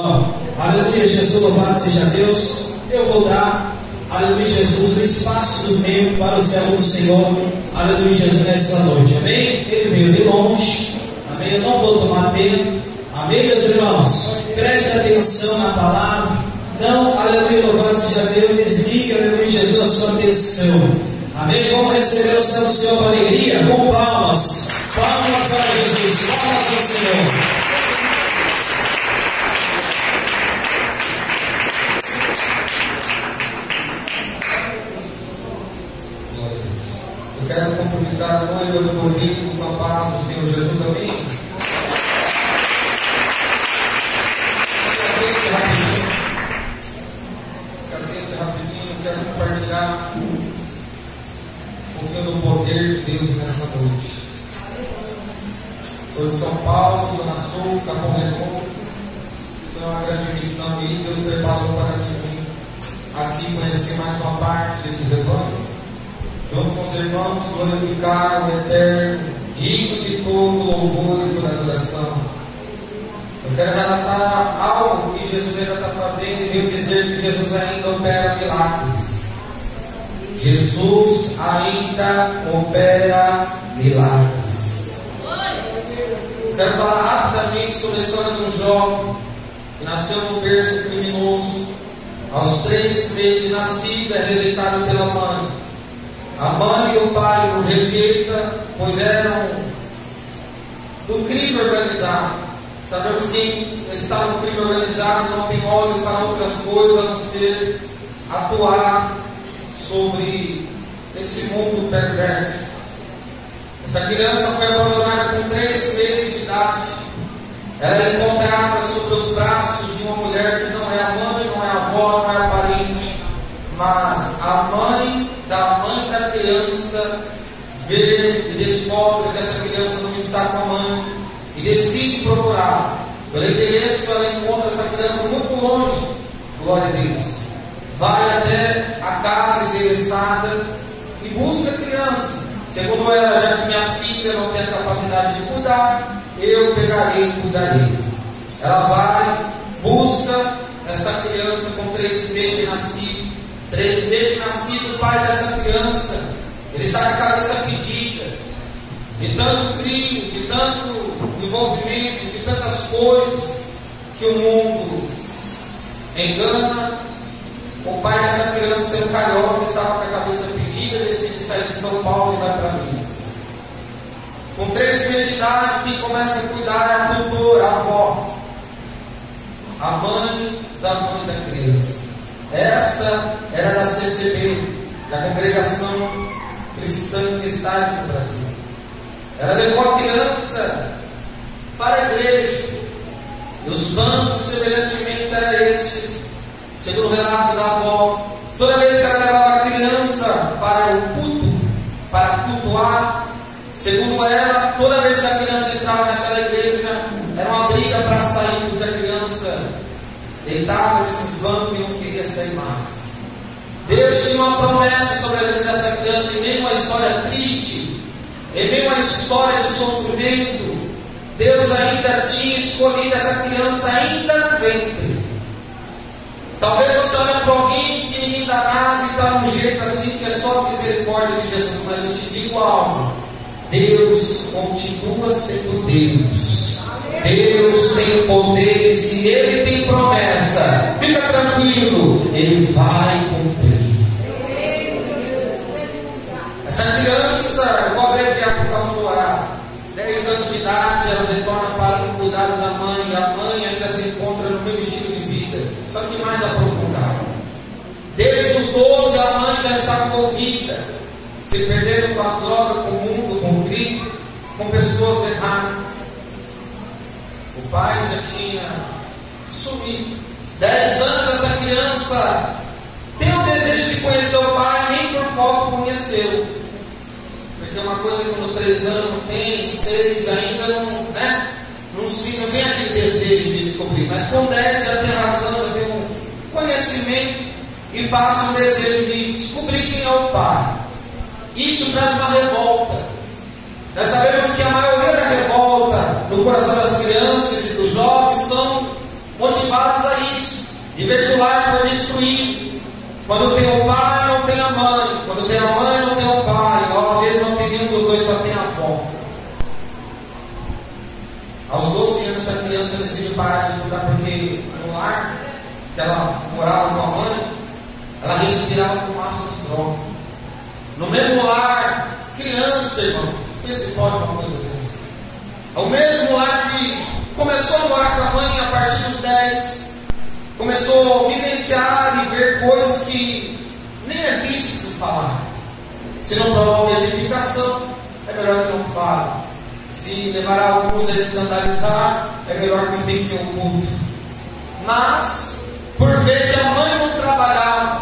Aleluia, Jesus, louvado seja Deus. Eu vou dar, aleluia, Jesus, o espaço do tempo para o servo do Senhor, aleluia, Jesus, nessa noite, amém? Ele veio de longe, amém? Eu não vou tomar tempo, amém, meus irmãos? Preste atenção na palavra, não, aleluia, louvado seja Deus, desligue, aleluia, Jesus, a sua atenção, amém? Vamos receber o servo do Senhor com alegria, com palmas, palmas para Jesus, palmas para o Senhor. Eu quero cumprimentar a noiva do convite com a paz do Senhor Jesus, amém? Se aceite rapidinho, eu quero compartilhar um pouquinho do poder de Deus nessa noite. Sou de São Paulo, Zona Sul, Capão Redondo. Isso é uma grande missão e Deus preparou para mim vir aqui conhecer mais uma parte desse rebanho. Junto com os irmãos, glorificar o Eterno, digno de todo louvor e toda adoração. Eu quero relatar algo que Jesus ainda está fazendo e venho dizer que Jesus ainda opera milagres. Jesus ainda opera milagres. Eu quero falar rapidamente sobre a história de um jovem que nasceu num berço criminoso. Aos 3 meses de nascido, é rejeitado pela mãe. A mãe e o pai o rejeitam, pois eram do crime organizado. Sabemos que está no crime organizado não tem olhos para outras coisas a não ser atuar sobre esse mundo perverso. Essa criança foi abandonada com 3 meses de idade. Ela é encontrada sobre os braços de uma mulher que não é a mãe, não é a avó, não é a parente, mas a mãe da criança vê e descobre que essa criança não está com a mãe e decide procurar. Pelo endereço, ela encontra essa criança muito longe. Glória a Deus. Vai até a casa endereçada e busca a criança. Segundo ela, já que minha filha não tem a capacidade de cuidar, eu pegarei e cuidarei. Ela vai, busca essa criança com 3 meses de nascido. 3 meses de nascido, o pai dessa criança, ele está com a cabeça pedida, de tanto crime, de tanto envolvimento, de tantas coisas que o mundo engana. O pai dessa criança, sendo carioca, estava com a cabeça pedida, decide sair de São Paulo e vai para Minas. Com 3 meses de idade, quem começa a cuidar é a tutora, a avó, a mãe da criança. Esta era da CCB, da Congregação Cristã Cristais do Brasil. Ela levou a criança para a igreja. E os bancos, semelhantemente, eram estes, segundo o relato da avó. Toda vez que ela levava a criança para o culto, para cultuar, segundo ela, toda vez que a criança entrava naquela igreja, era uma briga para sair, porque a criança deitava nesses bancos e não queria sair mais. Deus tinha uma promessa sobre a vida dessa criança, em meio a uma história triste, em meio a uma história de sofrimento. Deus ainda tinha escolhido essa criança ainda no ventre. Talvez você olhe para alguém que ninguém dá nada e está de um jeito assim que é só a misericórdia de Jesus, mas eu te digo algo: Deus continua sendo Deus. Deus tem poder e se Ele tem promessa, fica tranquilo, Ele vai cumprir. Essa criança, eu vou abreviar por causa do horário, 10 anos de idade, ela retorna para o cuidado da mãe, e a mãe ainda se encontra no mesmo estilo de vida, só que mais aprofundado. Desde os 12 a mãe já está envolvida, se perdendo com as drogas, com o mundo, com o crime, com pessoas erradas. O pai já tinha sumido. 10 anos essa criança tem o desejo de conhecer o pai, nem por foto conheceu. Porque uma coisa que quando 3 anos não tem, 6 ainda não, né? Não vem aquele desejo de descobrir. Mas com 10 já tem razão, já tem um conhecimento e passa o desejo de descobrir quem é o pai. Isso traz uma revolta. Nós sabemos que a maioria da revolta no coração das crianças e dos jovens são motivados a isso, de ver que o lar foi destruído. Quando tem o pai, não tem a mãe. Quando tem a mãe, não tem o pai. Ou às vezes não tem nenhum dos dois, só tem a avó. Aos 12 anos, essa criança decidiu parar de estudar porque no lar que ela morava com a mãe, ela respirava fumaça de droga. No mesmo lar, criança, irmão, vê se pode uma coisa dessa. É o mesmo lar que começou a morar com a mãe a partir dos 10, começou a vivenciar e ver coisas que nem é lícito falar. Se não promove edificação, é melhor que não fale. Se levará alguns a escandalizar, é melhor que fique oculto. Mas, por ver que a mãe não trabalhava,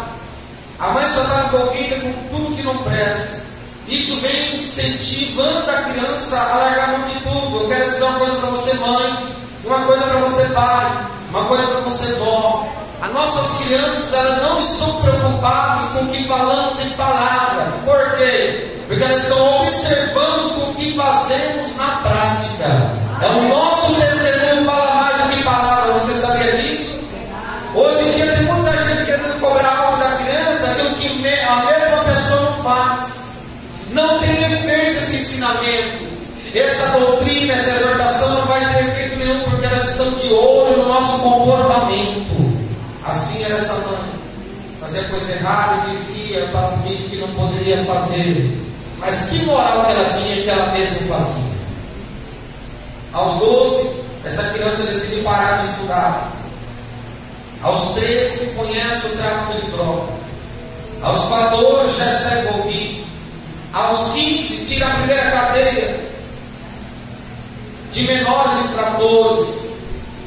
a mãe só estava envolvida com tudo que não presta, isso vem incentivando a criança a largar mão de tudo. Eu quero dizer uma coisa para você, mãe, uma coisa para você, pai, uma coisa para você, vó. As nossas crianças, elas não estão preocupadas com o que falamos em palavras. Por quê? Porque elas estão observando com o que fazemos na prática. É o nosso testemunho fala mais do que palavras. Você sabia disso? Hoje em dia tem muita gente querendo cobrar algo da criança, aquilo que a mesma pessoa não faz. Não tem efeito esse ensinamento. Essa doutrina, essa exortação não vai ter efeito nenhum, porque elas estão de olho no nosso comportamento. Assim era essa mãe. Fazia coisa errada e dizia para o filho que não poderia fazer. Mas que moral que ela tinha, que ela mesma fazia. Aos 12, essa criança decide parar de estudar. Aos 13, conhece o tráfico de droga. Aos 14, já está envolvido. Aos 15, tira a primeira cadeia de menores infratores,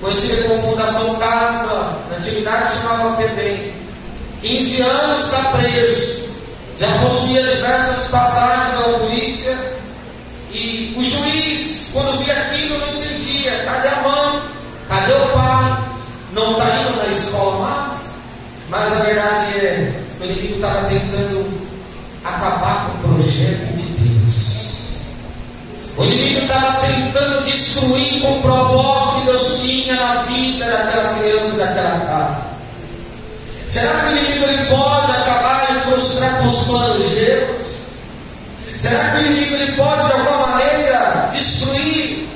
conhecida como Fundação Casa, na antiguidade chamava FEBEM. 15 anos está preso. Já possuía diversas passagens pela polícia. E o juiz, quando via aquilo, não entendia. Cadê a mãe? Cadê o pai? Não está indo na escola mais? Mas a verdade é que o inimigo estava tentando acabar com o projeto de Deus. O inimigo estava tentando destruir com o propósito que Deus tinha na vida daquela criança, daquela casa. Será que o inimigo ele pode acabar e frustrar com os planos de Deus? Será que o inimigo ele pode de alguma maneira destruir?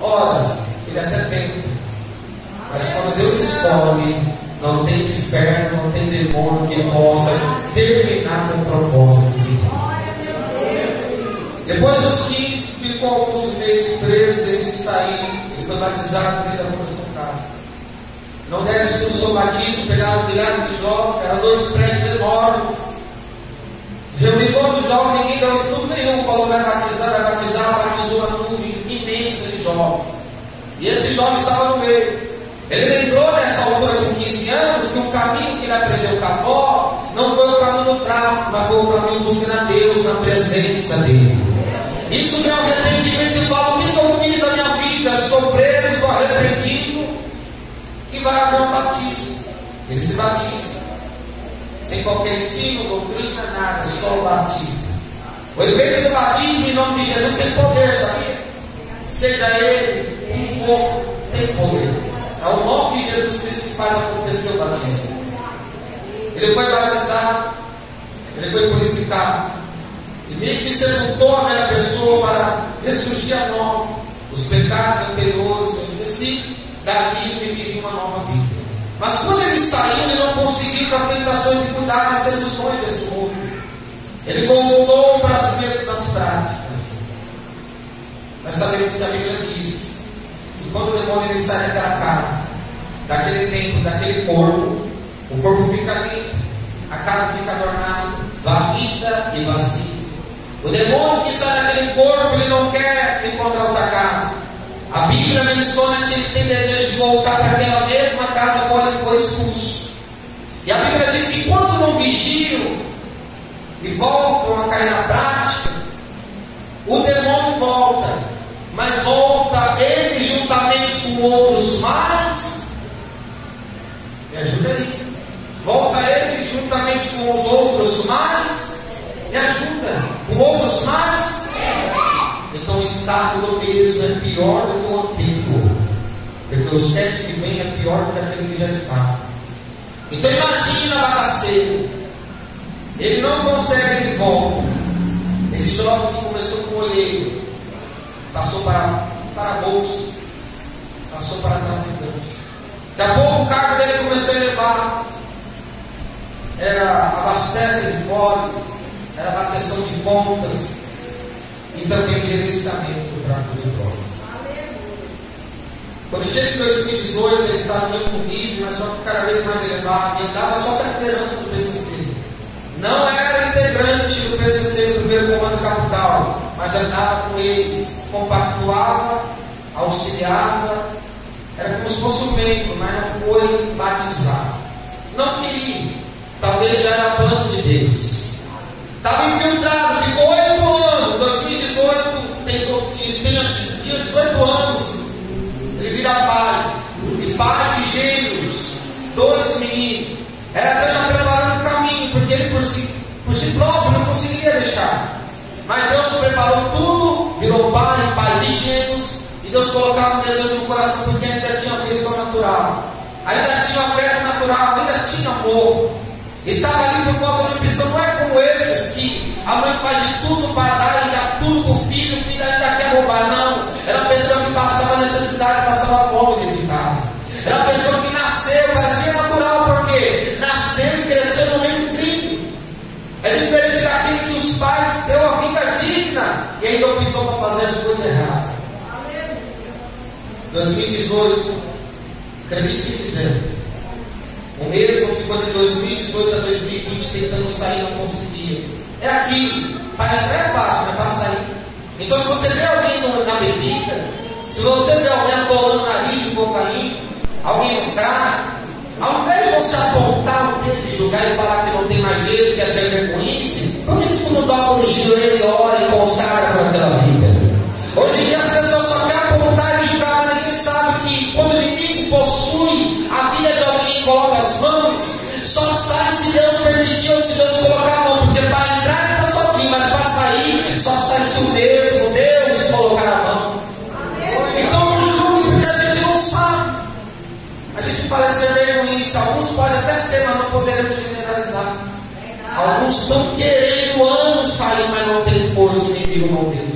Ora, ele até tenta. Mas quando Deus escolhe, não tem inferno, não tem demônio que possa terminar com o propósito de Deus. Depois dos 15, ficou alguns meses preso, decidiu sair. Ele foi batizado dentro da Fundação Casa. Não deram estudo sobre batismo, pegaram milhares de jovens, eram 2 prédios enormes. Reuniu todos os jovens, ninguém deu estudo nenhum, falou vai batizar, batizou uma nuvem imensa de jovens. E esse jovem estava no meio. Ele lembrou nessa altura com 15 anos que o caminho que ele aprendeu com a avó não foi o caminho do tráfico, mas foi o caminho buscando a Deus na presença dele. Isso é um arrependimento e fala: o que eu fiz da minha vida? Estou preso, estou arrependido. E vai haver um batismo. Ele se batiza, sem qualquer ensino, doutrina, nada, só o batismo. O efeito do batismo em nome de Jesus tem poder, sabia? Seja ele um for, tem poder. É o nome de Jesus Cristo que faz acontecer o batismo. Ele foi batizado, ele foi purificado, e meio que sepultou a velha pessoa para ressurgir a nova. Os pecados anteriores foram esquecidos, dali ele queria uma nova vida. Mas quando ele saiu, ele não conseguiu com as tentações e cuidar das seduções desse mundo. Ele voltou para as mesmas práticas. Nós sabemos que a Bíblia diz que quando o demônio ele sai daquela casa, daquele templo, daquele corpo, o corpo fica limpo, a casa fica adornada, varrida e vazia. O demônio que sai daquele corpo, ele não quer encontrar outra casa. A Bíblia menciona que ele tem desejo de voltar para aquela mesma casa quando ele foi expulso. E a Bíblia diz que quando não vigiam e voltam a cair na prática, o demônio volta, mas volta ele juntamente com outros mais. Me ajuda aí. Volta ele juntamente com os outros mais. Me ajuda. Com outros mais. Então o estado do mesmo é pior do que o antigo. Porque porque o 7 que vem é pior do que aquele que já está. Então imagine a bagaceira. Ele não consegue ir de volta. Esse jovem que começou com o olheiro, passou para a bolsa, passou para a traficante. Daqui a pouco o cargo dele começou a elevar. Era abastece de pobre, era bateção de contas e também gerenciamento do tráfico de drogas. Quando chega em 2018, ele está no mesmo nível, mas só que cada vez mais elevado. Ele dava só para a liderança do PCC. Não era integrante do PCC, do primeiro comando capital, mas andava com eles, compactuava, auxiliava. Era como se fosse um membro, mas não foi batizado. Não queria. Talvez já era plano de Deus. Estava infiltrado, ficou 8 anos. 2018, tinha 18 anos. Ele vira pai. E pai de gêmeos, 2 meninos. Era Deus já preparando o caminho, porque ele por si próprio não conseguiria deixar. Mas Deus preparou tudo, virou pai de gêmeos. E Deus colocava um desejo no coração, porque ainda tinha afeição natural, ainda tinha afeto natural, ainda tinha amor. Estava ali por falta de opção. Não é como esses que a mãe faz de tudo para dar e dá tudo para o filho ainda quer roubar. Não, era a pessoa que passava necessidade, passava fome dentro de casa. Era a pessoa que nasceu, parecia natural, porque nasceu e cresceu no meio crime. É diferente daquele que os pais deu a vida digna e ainda optou para fazer as coisas erradas. 2018, acredite se quiser. O mesmo ficou de 2018 a 2020 tentando sair, não conseguia. É aquilo. Para entrar é fácil, mas para sair. Então, se você vê alguém na bebida, se você vê alguém atolando nariz de cocaína, alguém no crack, ao invés de você apontar o dedo e julgar e falar que não tem mais jeito, que é ser vergonhice, por que tu não toca no joelho, ora e consagra para aquela vida? Hoje em dia as pessoas só querem apontar e julgar, mas ninguém sabe que quando o inimigo possui a vida de alguém e coloca as mãos, só sai se Deus permitir ou se Deus colocar a mão, porque para entrar ele está sozinho, mas para sair, só sai se o mesmo Deus colocar a mão. Então não julgue, porque a gente não sabe. A gente parece ser vergonhice, alguns podem até ser, mas não poderemos generalizar. Alguns estão querendo anos sair, mas não tem força, o inimigo não tem.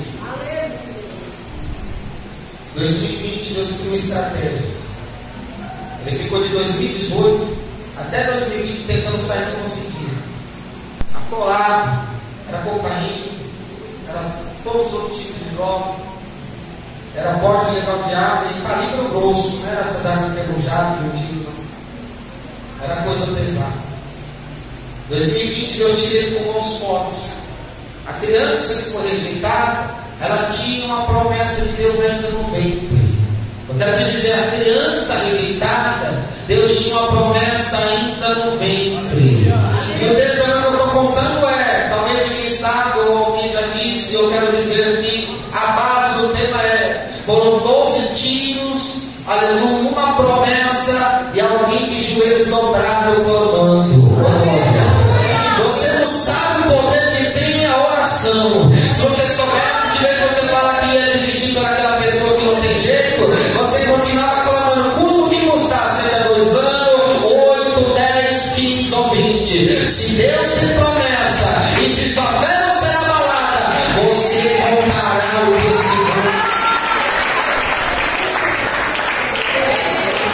2020 Deus tem uma estratégia. Ele ficou de 2018 até 2020 tentando sair, não conseguia. Atolado, era cocaína, era todos os outros tipos de droga, era porte ilegal de arma e calibre grosso, não era essas armas enferrujadas que eu digo, não. Era coisa pesada. 2020 Deus tira ele com mãos fortes. A criança que foi rejeitada, ela tinha uma promessa de Deus ainda no ventre. Eu quero te dizer, a criança rejeitada, Deus tinha uma promessa ainda no ventre. E o testemunho que eu estou contando talvez ninguém sabe, ou alguém já disse, eu quero dizer que a base do tema foram 12 tiros, aleluia, uma promessa e alguém de joelhos dobrados clamando. Você não sabe o poder que tem a oração. Se você soubesse, de vez você fala que ia desistir daquela pessoa que não tem jeito, você continuava clamando, custa o que custar, seja 2 anos, 8, 10, 15 ou 20. Se Deus tem promessa e se sua fé não será abalada, você contará o testemunho.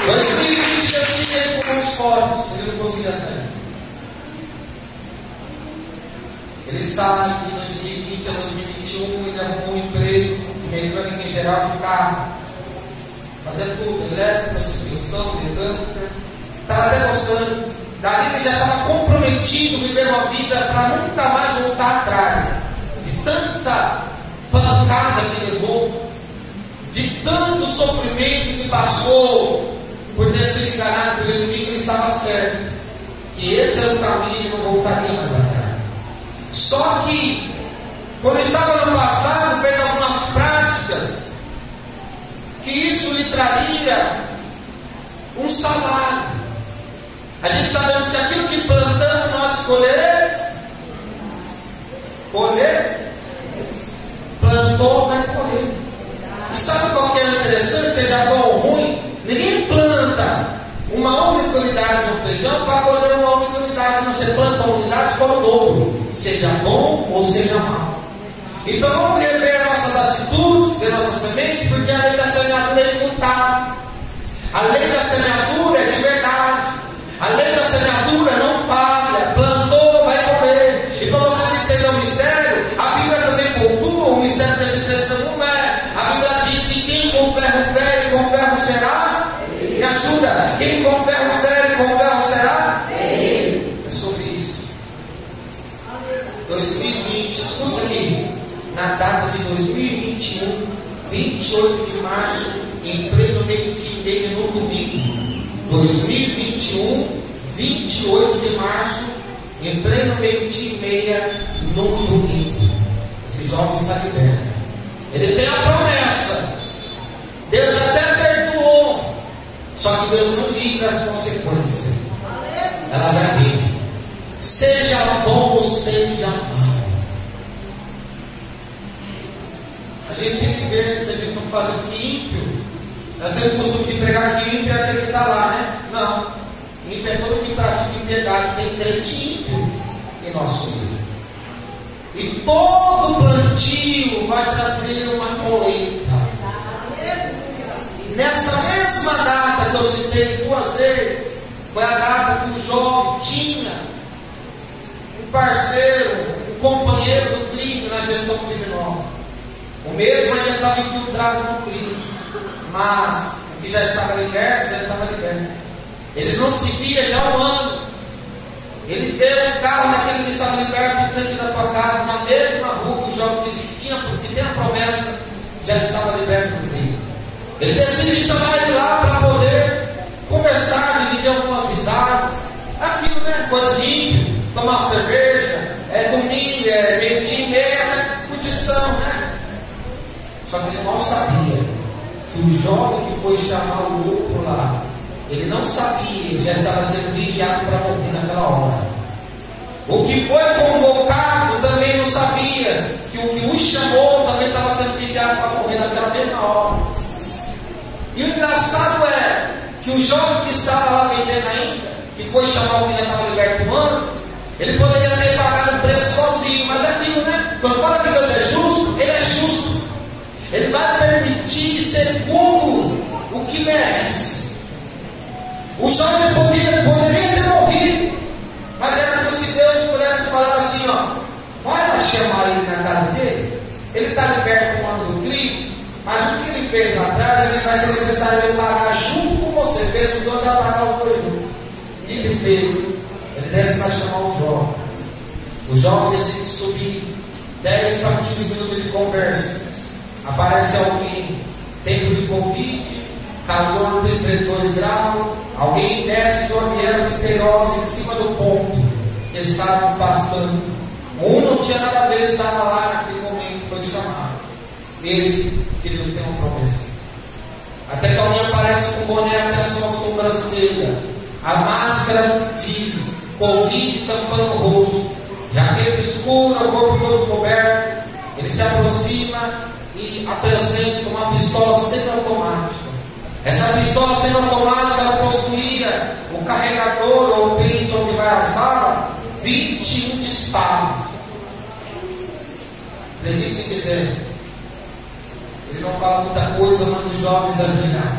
2020 eu tinha ele com mãos fortes, ele não conseguia sair. Ele sai de 2020 a 2021, ele arrumou um emprego de mecânica em geral de carro, fazendo tudo, elétrica, suspensão, mecânica. Estava até gostando. Dali ele já estava comprometido a viver uma vida para nunca mais voltar atrás. De tanta pancada que levou, de tanto sofrimento que passou por ter sido enganado pelo inimigo, ele estava certo que esse era o caminho e não voltaria mais atrás. Só que, quando estava no passado, fez algumas práticas que isso lhe traria um salário. A gente sabemos que aquilo que plantamos nós colheremos. Colher, plantou, vai colher. E sabe qual que é interessante, seja bom ou ruim? Ninguém feijão, para colher uma única unidade. Você planta uma unidade, colhe o dobro, seja bom ou seja mal. Então vamos rever nossas atitudes, nossa semente, porque a lei da semeadura é imutável. A lei da semeadura é de verdade. A lei da semeadura não falha. Plantou, vai colher. E para vocês entenderem o mistério, a Bíblia também pontua o mistério desse texto não é. A Bíblia diz que quem com ferro fere, com ferro será. Me ajuda. Quem com ferro fere, com ferro será. É sobre isso. 2020, escuta isso aqui. Na data de 2021, 28 de março, em pleno meio-dia e meia no domingo. 2021, 28 de março, em pleno meio-dia e meia no domingo. Esse jovem está liberto. Ele tem a promessa. Deus até perdoou. Só que Deus não livra as consequências. Ela já vem. Seja bom ou seja mal. A gente tem que ver que a gente não faz aqui ímpio. Nós temos o costume de pregar que ímpio é aquele que está lá, né? Não. Ímpio é todo que pratica impiedade. Tem crente ímpio em nosso meio. E todo plantio vai trazer uma colheita. Nessa mesma data que eu citei 2 vezes, foi a data que o jovem tinha um parceiro, um companheiro do crime na gestão criminosa. O mesmo ainda estava infiltrado no crime, mas o que já estava liberto, já estava liberto. Eles não se via já há um ano. Ele vê um carro daquele que estava liberto em frente da tua casa, na mesma rua que o jovem que tem a promessa, já estava liberto do crime. Ele decide chamar ele lá para poder conversar, dividir algumas risadas. Aquilo, né? Coisa de ímpio, tomar uma cerveja, domingo, meio-dia e meia, curtição, né? Só que ele mal sabia que o jovem que foi chamar o outro lá, ele não sabia, ele já estava sendo vigiado para morrer naquela hora. O que foi convocado também não sabia que o que o chamou também estava sendo vigiado para morrer naquela mesma hora. E o engraçado é que o jovem que estava lá vendendo ainda, que foi chamar o que já estava liberto um ano, ele poderia ter pagado o preço sozinho, mas é aquilo, né? Quando fala que Deus é justo, Ele é justo. Ele vai permitir segundo o que merece. O jovem poderia ter morrido, mas era como se Deus pudesse falar assim, ó, vai lá chamar ele na casa dele, ele está liberto um ano do crime, mas o que ele fez lá atrás, ele vai ser necessário ele pagar junto com você, fez os dois vai pagar o dois junto. O que ele fez? Ele desce para chamar o jovem. O jovem decide subir 10 para 15 minutos de conversa. Aparece alguém, tempo de Covid, calor 32 graus, alguém desce de uma viela misteriosa em cima do ponto que estavam passando. Um não tinha nada a ver, estava lá naquele momento, foi chamado. Esse que Deus tem uma promessa. Até que alguém aparece com o boné até a sua sobrancelha, a máscara de Covid tampando o rosto, jaqueta escura, o corpo todo coberto. Ele se aproxima e apresenta uma pistola semiautomática. Essa pistola semiautomática ela possuía o carregador ou o pente onde vai as balas, 21 disparos. Acredite se quiser. Ele não fala muita coisa, manda os jovens ajoelhar.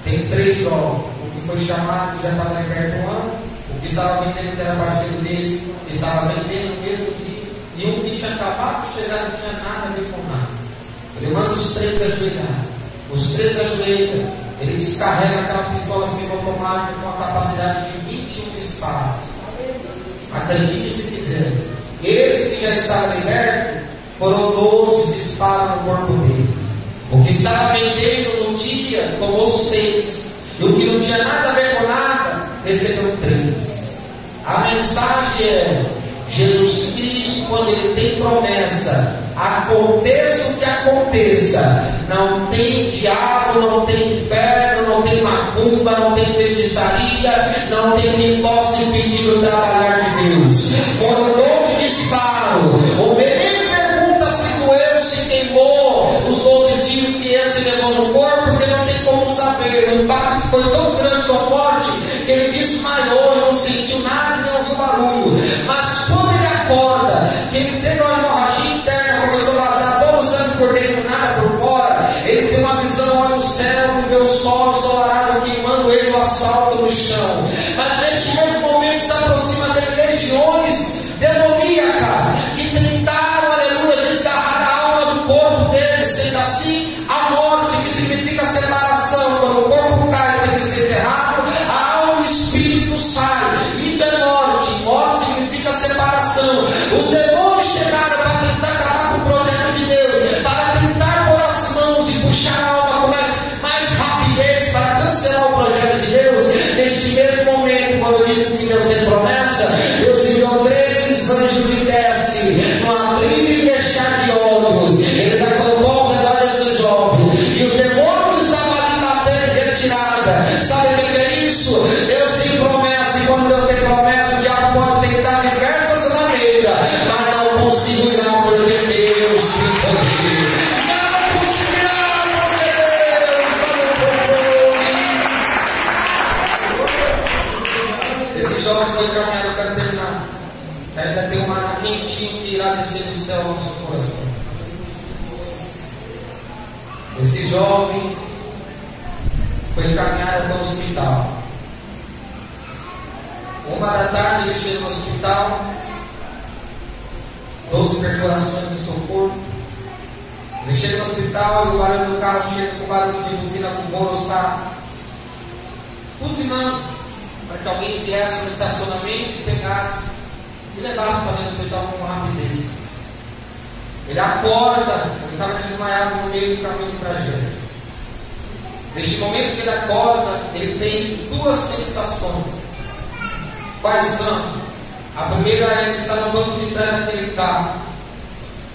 Tem 3 jovens. O que foi chamado já estava liberto um ano. O que estava vendendo, que era parceiro desse, estava vendendo no mesmo dia. E um que tinha acabado de chegar não tinha nada a ver com nada. Ele manda os 3 ajoelhar. Os 3 ajoelham. Ele descarrega aquela pistola semiautomática com a capacidade de 21 disparos. Acredite se quiser. Esse que já estava liberto, foram 12 disparos no corpo dele. O que estava vendendo no dia tomou 6. E o que não tinha nada a ver com nada recebeu 3. A mensagem é: Jesus Cristo, quando Ele tem promessa, aconteça o que aconteça, não tem diabo, não tem inferno, não tem macumba, não tem feitiçaria, não tem quem possa impedir o trabalhar de Deus. Foram 12 disparos. O menino pergunta se doeu, se queimou os 12 tiros que esse levou no corpo, porque não tem como saber. O impacto foi tão grande, tão forte, que ele asfalto no chão. Mas neste mesmo momento se aproxima dele legiões demoníacas que tentaram, aleluia, desgarrar a alma do corpo dele. Sendo assim, a morte, que significa separação, quando o corpo cai tem que ser enterrado, a alma e o espírito saem. Isso é morte. Morte significa separação. Os demônios chegaram para tentar acabar com o projeto de Deus, para tentar pôr as mãos e puxar a alma com mais rapidez, para cancelar o projeto de Deus. Neste mesmo momento, quando eu digo que Deus tem promessa, Deus enviou 3 anjos que descem no abrir e fechar de olhos. Eles acampam ao redor desses jovens, e os demônios que estavam ali na terra de retirada. Sabe o que é isso? Deus tem promessa, e quando Deus tem promessa, o diabo pode tentar de diversas maneiras, mas não conseguirá, porque Deus tem poder. Não conseguirá, porque Deus está no controle. Esse jovem foi encaminhado para terminar. Ainda tem uma água quentinha que irá descer do céu aos seus corações. Esse jovem foi encaminhado para o hospital. 1 da tarde ele chega no hospital, 12 perfurações no seu corpo. Ele chega no hospital e o barulho do carro chega com barulho de buzina, com o bolo está buzinando, para que alguém viesse no estacionamento e pegasse e levasse para dentro do hospital com rapidez. Ele acorda, ele estava desmaiado no meio do caminho do trajeto. Neste momento que ele acorda, ele tem 2 sensações. Quais são? A primeira é ele está no banco de trás daquele carro.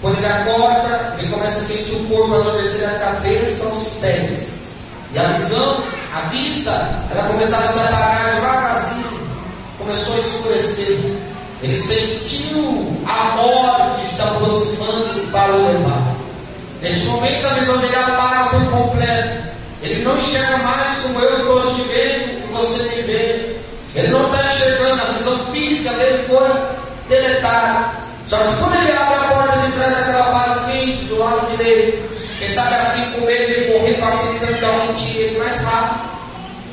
Quando ele acorda, ele começa a sentir o corpo adormecer da cabeça aos pés. E a visão, a vista, ela começava a se apagar devagarzinho. Começou a escurecer. Ele sentiu a morte se aproximando para o levar. Neste momento a visão dele apaga por completo. Ele não enxerga mais como eu estou te vendo e você me vê. Ele não está enxergando, a visão física dele foi deletada. Só que quando ele abre a porta de trás daquela palha quente do lado direito, quem sabe assim com medo de morrer, facilitando que alguém tire ele mais rápido.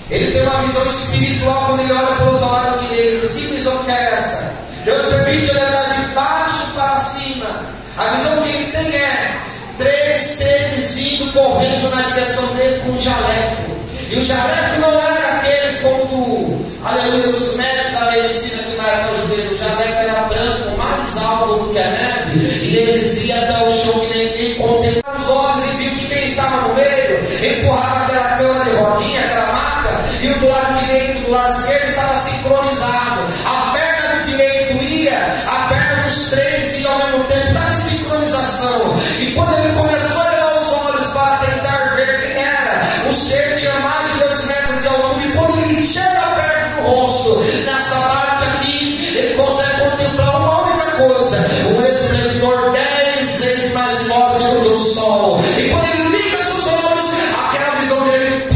Ele tem uma visão espiritual quando ele olha para o lado direito. Que visão que é essa? Deus permite ele olhar de baixo para cima. A visão que ele tem é 3 seres vindo correndo na direção dele com um jaleco. E o jaleco não era aquele como do, aleluia, dos médicos da medicina que marcam os dedos. O jaleco era branco, mais alto do que a neve, e ele descia até o chão que ninguém contemplava os olhos e viu que quem estava no meio empurrava aquela cama de rodinha, aquela maca, e o do lado direito e do lado esquerdo estava sincronizado. A perna do direito ia, a perna dos 3 ia ao mesmo tempo, estava em sincronização. E quando ele começou a levar os olhos para tentar ver quem era, o ser tinha mais de 2 metros de altura, e quando ele chega perto do rosto, nessa parte aqui, ele consegue contemplar uma única coisa: um esplendor 10 vezes mais forte do que o sol. E quando ele liga seus olhos, aquela visão dele,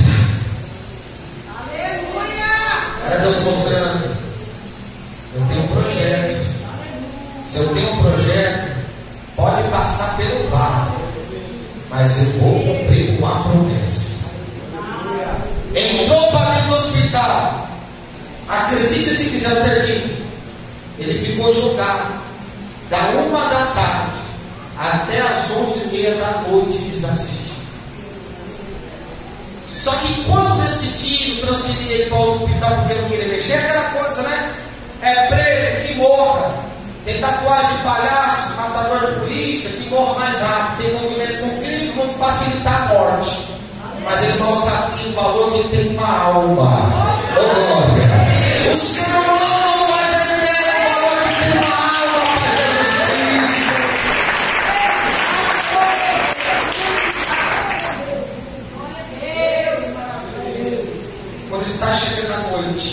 aleluia! Era Deus mostrando: eu tenho um projeto. Se eu tenho um projeto, pode passar pelo vale, mas eu vou cumprir com a promessa. Entrou para dentro do hospital. Acredite se quiser, eu termino. Ele ficou jogado da 1 da tarde até as 11h30 da noite desassistido. Só que quando decidiram transferir ele para o hospital porque não queria mexer, aquela coisa, né? É preso, que morra. Tem tatuagem de palhaço, matador de polícia, que morra mais rápido. Tem envolvimento com crime, vamos facilitar a morte. Mas ele não sabia o valor que ele tem uma alma. O ser humano não vai entender o valor que tem uma alma para Jesus Cristo. Quando está chegando a noite,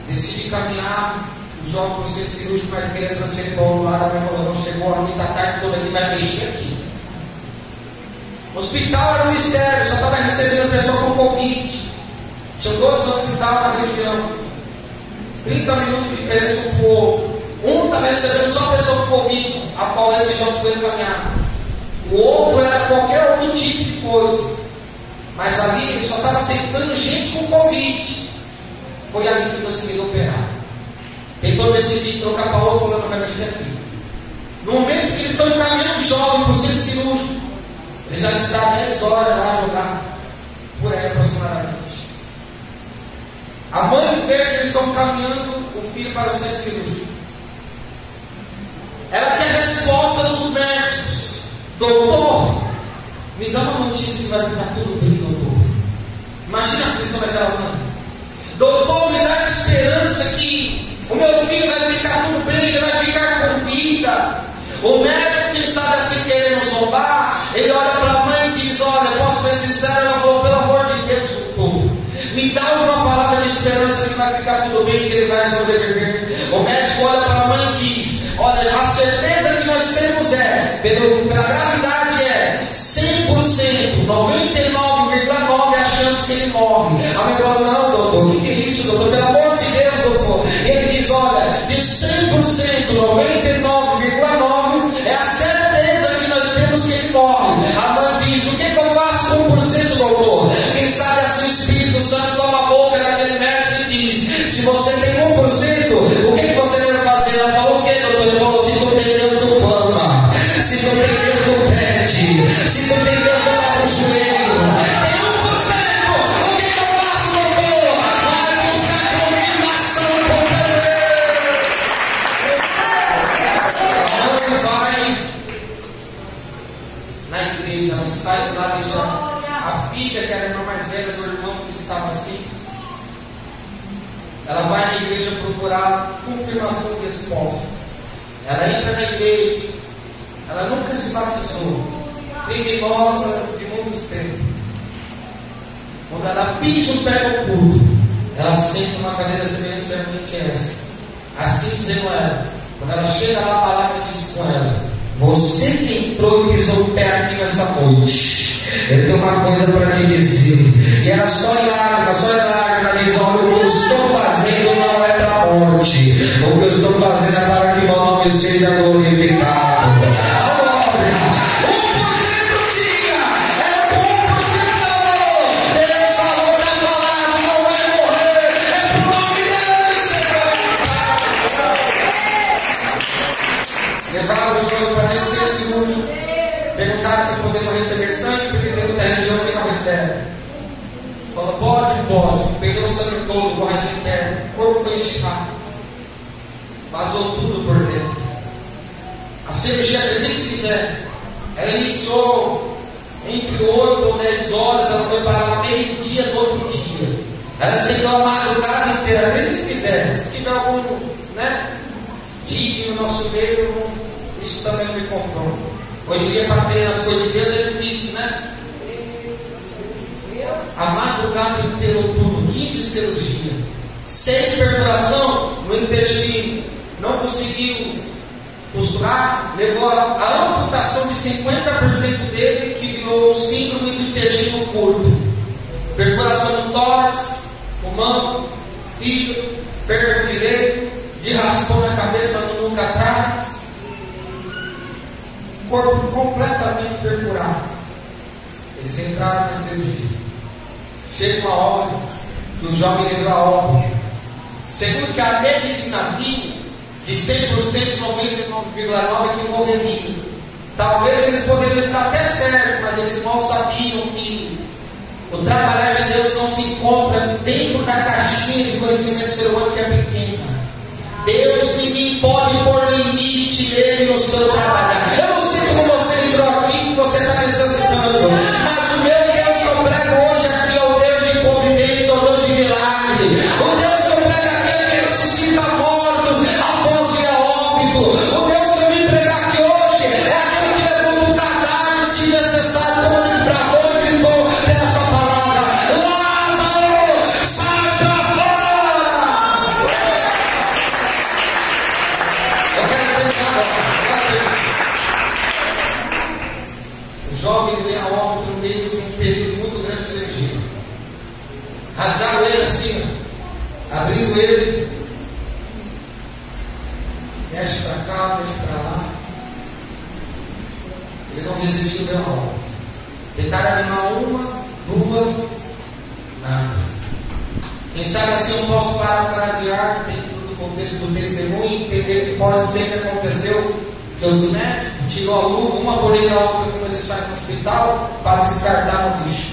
decide caminhar. O jovem no centro cirúrgico, mas queria transferir para o outro lado. A mãe falou: não chegou a noite da tarde toda, ele vai mexer aqui. O hospital era um mistério, só estava recebendo pessoa com Covid. Tinha 12 hospitais na região, 30 minutos de diferença um para o outro. Um estava recebendo só pessoa com Covid, a qual esse jovem foi encaminhado. O outro era qualquer outro tipo de coisa, mas ali ele só estava aceitando gente com Covid. aquele operário. Tentou decidir trocar para outro, falando, não vai mexer aqui. No momento que eles estão encaminhando o jovem para o centro cirúrgico, ele já está 10 horas lá jogado, por aí aproximadamente. A mãe vê que eles estão caminhando o filho para o centro cirúrgico. Ela quer resposta dos médicos. Doutor, me dá uma notícia que vai ficar tudo bem, doutor. Imagina a aflição daquela mãe. Doutor, me dá esperança que o meu filho vai ficar tudo bem, ele vai ficar com vida. O médico, quem sabe assim querendo zombar, ele olha para a mãe e diz, olha, posso ser sincero, ela falou, pelo amor de Deus, doutor, me dá uma palavra de esperança que vai ficar tudo bem, que ele vai sobreviver. O médico olha para a mãe e diz, olha, a certeza que nós temos pela gravidade 100%, 99,9% a chance que ele morre. A mãe fala, não, doutor, o que é isso, doutor? Pelo amor de Deus, doutor. E ele diz, olha, de 100%, 99,9% é a certeza que nós temos que ele morre. A mãe diz, o que eu faço com 1%, doutor? Quem sabe assim o Espírito Santo toma a boca daquele médico e diz, se você tem 1%, o que você deve fazer? Ela falou, o que, doutor? Ele falou, se tu tem Deus, tu clama. Se tu tem Deus, tu pede. Se tu tem Deus, tu dá pro joelho. Tem 1%, o que eu faço, doutor? Vai buscar confirmação com Deus. A mãe vai na igreja, ela sai de lá, deixa a filha, que era a irmã mais velha do irmão que estava assim. Ela vai na igreja procurar confirmação de resposta. Ela entra na igreja, ela nunca se batizou, criminosa de muitos tempos. Quando ela pisa o pé no culto, ela senta numa cadeira semelhante a essa. Assim dizendo ela, quando ela chega lá, a palavra diz com ela, você que entrou e pisou o pé aqui nessa noite, eu tenho uma coisa para te dizer. E ela só larga, ela diz, olha, o que eu estou fazendo não é para a morte, o que eu estou fazendo é para que o meu nome seja glorificado. Levaram o jogo para dentro do centro cirúrgico, perguntaram se podemos receber sangue, porque tem muita religião que não recebe. Falou, pode, perdeu o sangue todo, borracha interna, o corpo foi inchado, vazou tudo por dentro. A cirurgia, acredite se quiser, ela iniciou entre 8 ou 10 horas, ela foi para meio-dia do outro dia. Ela estendeu a madrugada inteira, acredite se quiser. Se tiver algum, Didi no nosso meio, isso também não me confronta. Hoje em dia, para ter as coisas de Deus é difícil, A madrugada inteira, tudo, 15 cirurgias, 6 perfuração no intestino, não conseguiu costurar, levou a amputação de 50% dele, que virou síndrome do intestino curto. Perfuração no tórax, pulmão, fígado, pérfuro direito, de raspão na cabeça, no nuca atrás, corpo completamente perfurado. Eles entraram na cirurgia. Chega uma hora que o jovem levou a óbito. Segundo que a medicina vinha, de 100%, 99,9% é que morreria. Talvez eles poderiam estar até certos, mas eles mal sabiam que o trabalhar de Deus não se encontra dentro da caixinha de conhecimento do ser humano, que é pequena. Deus, ninguém pode pôr limite nele no seu trabalhar. Eu não sei como você entrou aqui, que você está necessitando, mas o meu Deus que eu prego hoje aqui é o Deus de providência, é o Deus de milagre. O Deus que eu prego aqui é que ressuscita mortos após vir a óbito. O Deus que eu vim pregar aqui hoje é aquele que levanta o cadáver, se necessário, como ele bravou e gritou pela sua palavra: Lázaro, sai pra fora! Eu quero terminar agora. O jovem veio a óbito no meio de um período muito grande de cirurgia. Rasgaram ele assim, abrindo ele, mexe para cá, mexe para lá. Ele não resistiu bem a óbito. Tentaram animar uma, duas, nada. Quem sabe assim eu posso parafrasear dentro do contexto do testemunho e entender que pode ser que aconteceu que os médicos tirou a luva, uma por ele a outra, como eles fazem no hospital, para descartar no lixo.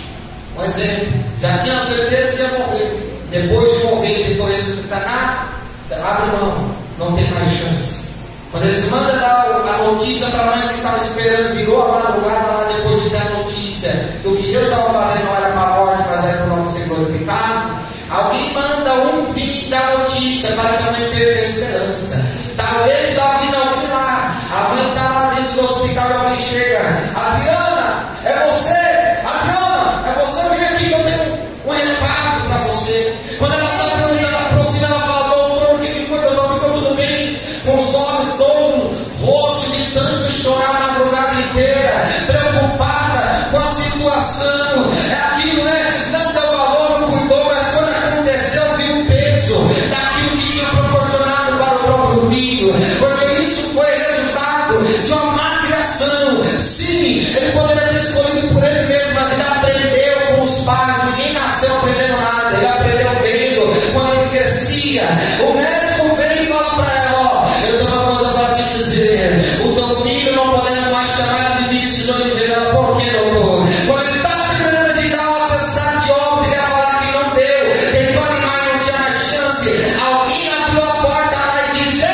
Um exemplo, já tinha certeza que ia morrer. Depois de morrer, ele tentou ressuscitar, abre mão, não tem mais chance. Quando eles mandam dar a notícia para a mãe que estava esperando, virou a madrugada lá depois de ter a notícia que o que Deus estava fazendo não era para a morte, mas era para o nome ser glorificado. Alguém manda um vir da notícia para que a mãe perca a esperança. Talvez está vindo alguém lá, a mãe está lá dentro do hospital e alguém chega: Adriana, é você? Adriana, é você? Vem aqui que eu tenho um recado para você. Quando ela se aproxima, ela fala: doutor, o que foi, doutor? Ficou tudo bem? Com os olhos todo rosto de tanto chorar a madrugada inteira, preocupada com a situação. É aquilo, né? Não deu valor, não cuidou, mas quando aconteceu, viu o peso daquilo que tinha proporcionado para o próprio filho, porque isso foi resultado de uma má criação. Sim, ele poderia ter escolhido por ele mesmo, mas ele aprendeu com os pais. Ninguém nasceu aprendendo nada, ele aprendeu vendo. Quando ele crescia, o médico veio e fala para ela: ó, eu tenho uma coisa para te dizer, o teu filho não podemos mais chamar de Vinícius de Oliveira. Ela: por que, doutor? Quando ele está terminando de dar o atestado de óbito, ele ia falar que não deu, tentou animar e não tinha mais chance. Alguém abriu a porta lá e disse: ei,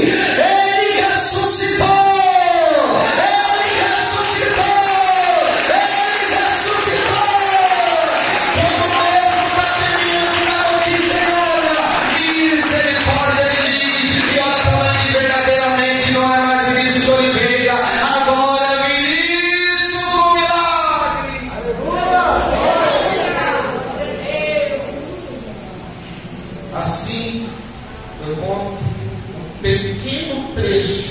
ele ressuscitou! Ele ressuscitou! Ele ressuscitou! Quando mesmo está terminando de dar a notícia, olha, misericórdia, ele diz, e olha para que verdadeiramente não é mais Vinícius de Oliveira, agora é Vinícius do Milagre. Assim, eu conto um pequeno trecho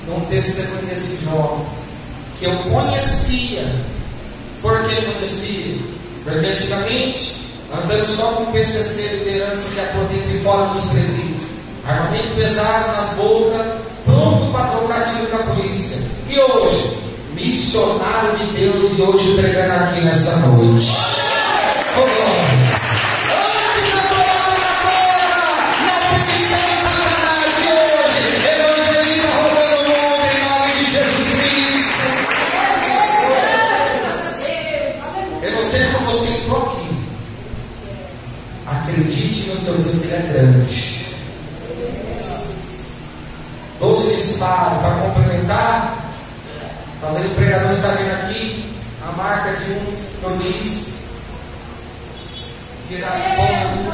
de um testemunho desse jovem que eu conhecia. Por que conhecia? Porque antigamente andamos só com PCC, liderança que é por dentro e fora dos presídios, armamento pesado nas bocas, pronto para trocar tiro com a polícia. E hoje, missionário de Deus, e hoje pregando aqui nessa noite. Oh, glória. Antes eu falava na coisa, não pensei em Satanás, e hoje evangelista roubando o mundo em nome de Jesus Cristo. Eu não sei como você entrou aqui. Acredite no seu Deus que ele é grande. 12 disparos para complementar. Talvez o pregador está vendo aqui a marca de um que eu disse que era fogo.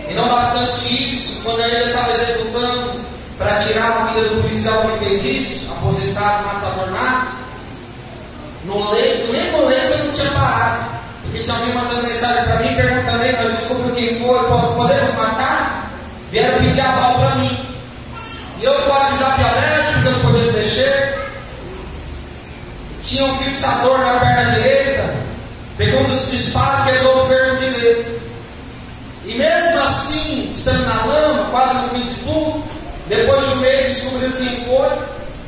E não bastante isso, quando ele estava executando para tirar a vida do policial que fez isso, aposentado, matador nato, no leito, nem no leito eu não tinha parado, porque tinha alguém mandando mensagem para mim, perguntando: nós descobrimos quem foi, podemos matar? Vieram pedir aval para mim. E eu com o WhatsApp aberto, porque eu não podia mexer. Tinha um fixador na perna direita, pegou um dos disparos e quebrou o ferro direito. E mesmo assim, estando na lama, quase no fim de tudo, depois de um mês descobriram quem foi,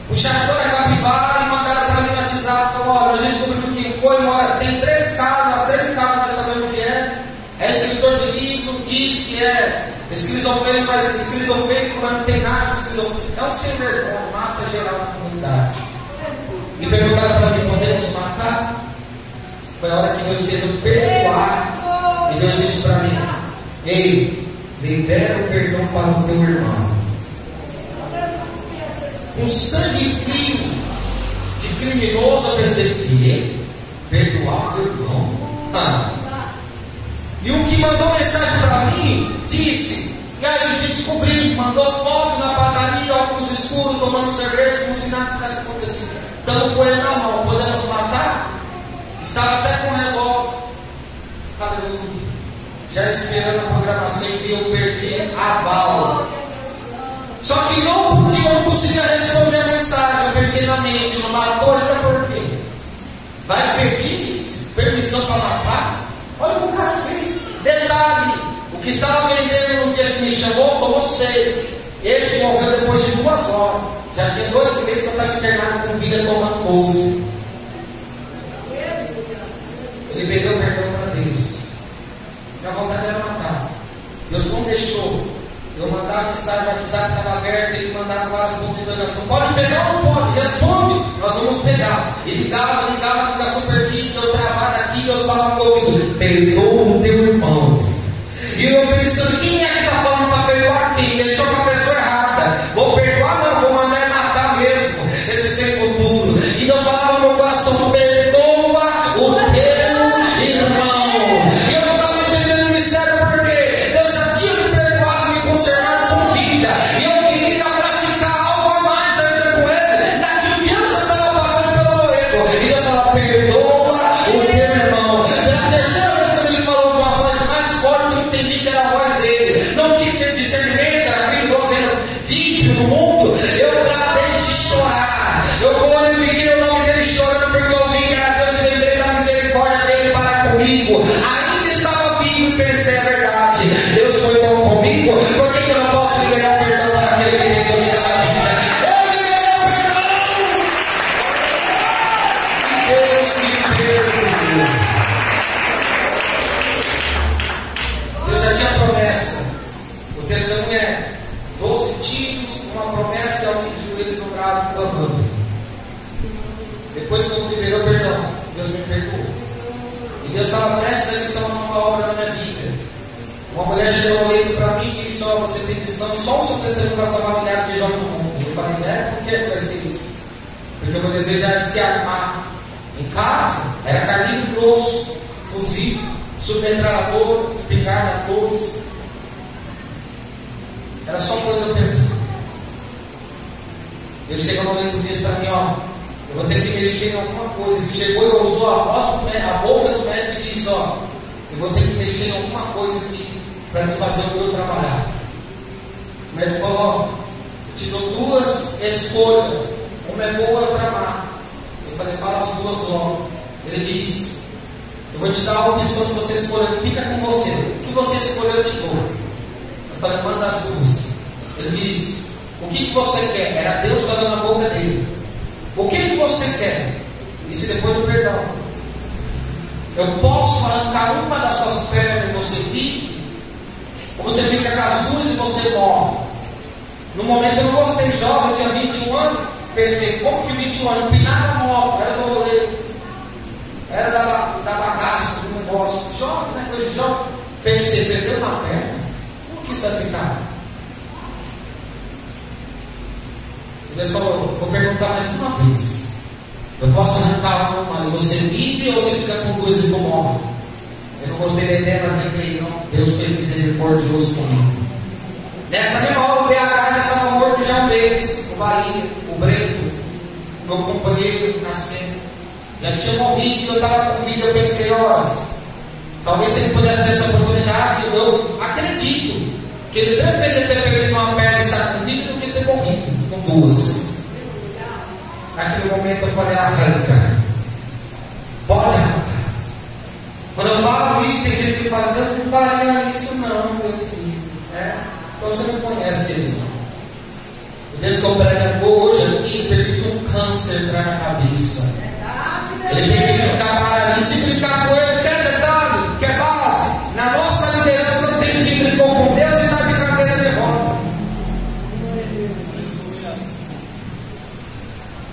puxaram toda a capivara e mandaram para mim no WhatsApp. Falaram: olha, nós descobrimos quem foi, olha, tem 3 casos, as 3 casos nós sabemos o que é escritor de livro, diz que é esquizofrênico, mas não tem nada de esquizofrênico. É um sem vergonha, mata geral na comunidade. E perguntaram para mim: podemos matar? Foi a hora que Deus fez eu perdoar. E Deus disse para mim: ei, libera o perdão para o teu irmão. Um sangue frio de criminoso, eu pensei: que perdoar o teu irmão? E o que mandou mensagem para mim disse: e aí, descobri, mandou foto na padaria, óculos escuros, tomando cerveja, como se nada tivesse acontecido. Estamos com ele na mão, podemos matar? Estava até com revólver. Aleluia. Já esperando a programação, e eu perdi a bala. Só que não podia, eu não conseguia responder a mensagem. Eu pensei na mente: não matou, já por quê? Vai pedir permissão para matar? Olha o que o cara fez. Detalhe: o que estava vendendo no dia que me chamou, tomou 6. Esse morreu depois de 2 horas. Já tinha 2 meses que eu estava internado com vida tomando 12. Ele deixou. Eu mandava mensagem, o WhatsApp estava aberto, ele mandava várias configurações. Pode pegar ou não pode? Responde, nós vamos pegar. E ligava, ligação perdida, eu travado aqui, Deus falava comigo, perdoa o teu irmão. E eu pensando, quem é que está falando para perdoar quem? Deixou com a pessoa errada. Vou perdoar não, vou mandar ele matar mesmo, esse sem futuro. E Deus falava no meu coração, perdoa o teu irmão. E eu não estava entendendo o mistério porque Deus já tinha me perdoado, me conservado com vida. E eu queria praticar algo a mais ainda com ele, daquilo que eu já estava pagando pelo meu erro. E Deus falava, perdoa o teu irmão. Pela terceira vez que ele falou de uma voz mais forte, eu entendi que era a voz dele. Não tinha discernimento, era aquele gozendo vídeo no mundo. Eu tratei de chorar. Eu glorifiquei o nome dele chorando porque eu vi que era Deus e lembrei da misericórdia dele para comigo. Ainda estava vivo e pensei a verdade. Deus foi bom comigo, por que eu não posso liberar o perdão para aquele que tem Deus nessa vida? Eu liberei o perdão! E Deus me perdoou. Deus já tinha promessa. O testemunho é 12 tiros, uma promessa e alguém de joelhos dobrados clamando. Depois que eu liberei o perdão, Deus me perdoou. E Deus estava prestes a iniciar uma nova obra na minha vida. Uma mulher chegou olhando para mim e disse: ó, você tem missão, só o seu testemunho para salvar milhares de jovens no mundo. Eu falei: né? Por que vai ser isso? Porque o meu desejo era se armar. Em casa, era carninho grosso, fuzil, submetralhador, espingarda a todos. Era só coisa que eu pensei. Ele chegou no momento e disse para mim: ó, eu vou ter que mexer em alguma coisa. Ele chegou e usou a voz do médico, a boca do médico e disse: ó, eu vou ter que mexer em alguma coisa aqui para me fazer o meu trabalhar. O médico falou: ó, eu te dou duas escolhas, uma é boa e outra má. Eu falei: fala as duas logo. Ele disse: eu vou te dar a opção de você escolher, fica com você. O que você escolher eu te dou. Eu falei: manda as duas. Ele disse: o que você quer? Era Deus falando na boca dele. O que você quer? Isso depois do perdão. Eu posso arrancar uma das suas pernas e você vive, ou você fica com as duas e você morre. No momento eu não gostei, jovem, eu tinha 21 anos. Pensei: como que 21 anos? Empinava a moto, era do rolê, era da bagaça, do negócio. Jovem, né? Coisa de jovem. Pensei: perdeu uma perna, como que isso vai ficar? Deus falou: vou perguntar mais uma vez. Eu posso arrancar uma e você vive, ou você fica com duas e tu morre? Eu não gostei da ideia, mas nem creio não. Deus foi misericordioso comigo. Nessa mesma hora o BH já estava morto já um mês. O Bahia, o Brento, meu companheiro nascendo, já tinha morrido. Eu estava com vida. Eu pensei: horas, talvez se ele pudesse ter essa oportunidade. Eu acredito que ele preferia ter perdido uma perna e estar com vida do que ter morrido com duas. Naquele momento eu falei: arranca, pode arrancar. Quando eu falo isso, tem gente que fala: Deus não faria isso não, meu filho, né? Então você não conhece ele não. O Deus que eu prego hoje aqui permitiu um câncer entrar na cabeça. Ele permitiu ficar paralítico. Se brincar com ele, quer detalhe, quer base. Na nossa liderança tem quem brincou com Deus e está de cadeira de roda.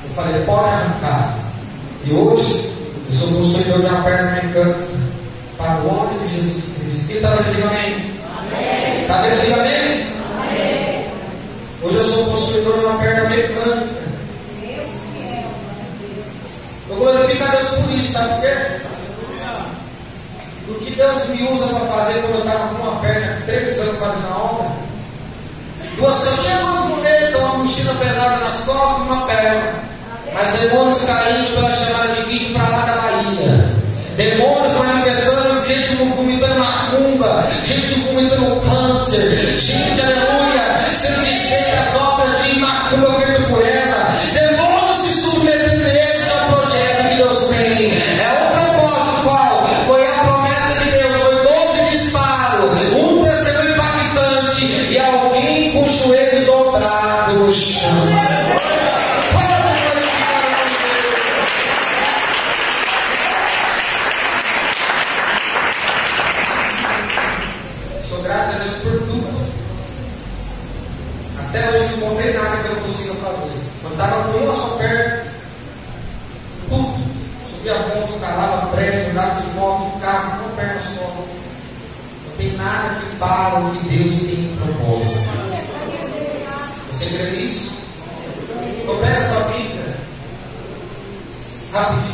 Eu falei: pode arrancar. E hoje eu sou possuidor de uma perna mecânica, para a glória de Jesus Cristo. Quem está vendo, diga amém. Está vendo, diga amém. Amém. Hoje eu sou possuidor de uma perna mecânica. Eu glorifico a Deus por isso, sabe por quê? O que Deus me usa para fazer quando eu estava com uma perna, 3 anos fazendo a obra. Eu tinha 2 muletas, uma mochila pesada nas costas e uma perna. Mas demônios caindo pela chamada de vídeo para lá da Bahia. Demônios manifestando, gente vomitando macumba, gente vomitando câncer, gente, aleluia, sendo desfeita as obras de macumba feita por ela. Demônios se submetendo. Esse é o projeto que Deus tem. É o propósito qual? Foi a promessa de Deus. Foi 12 disparos, um testemunho impactante e alguém com os joelhos dobrados no chão. Você crê nisso? Então pega a tua Bíblia. Rapidinho.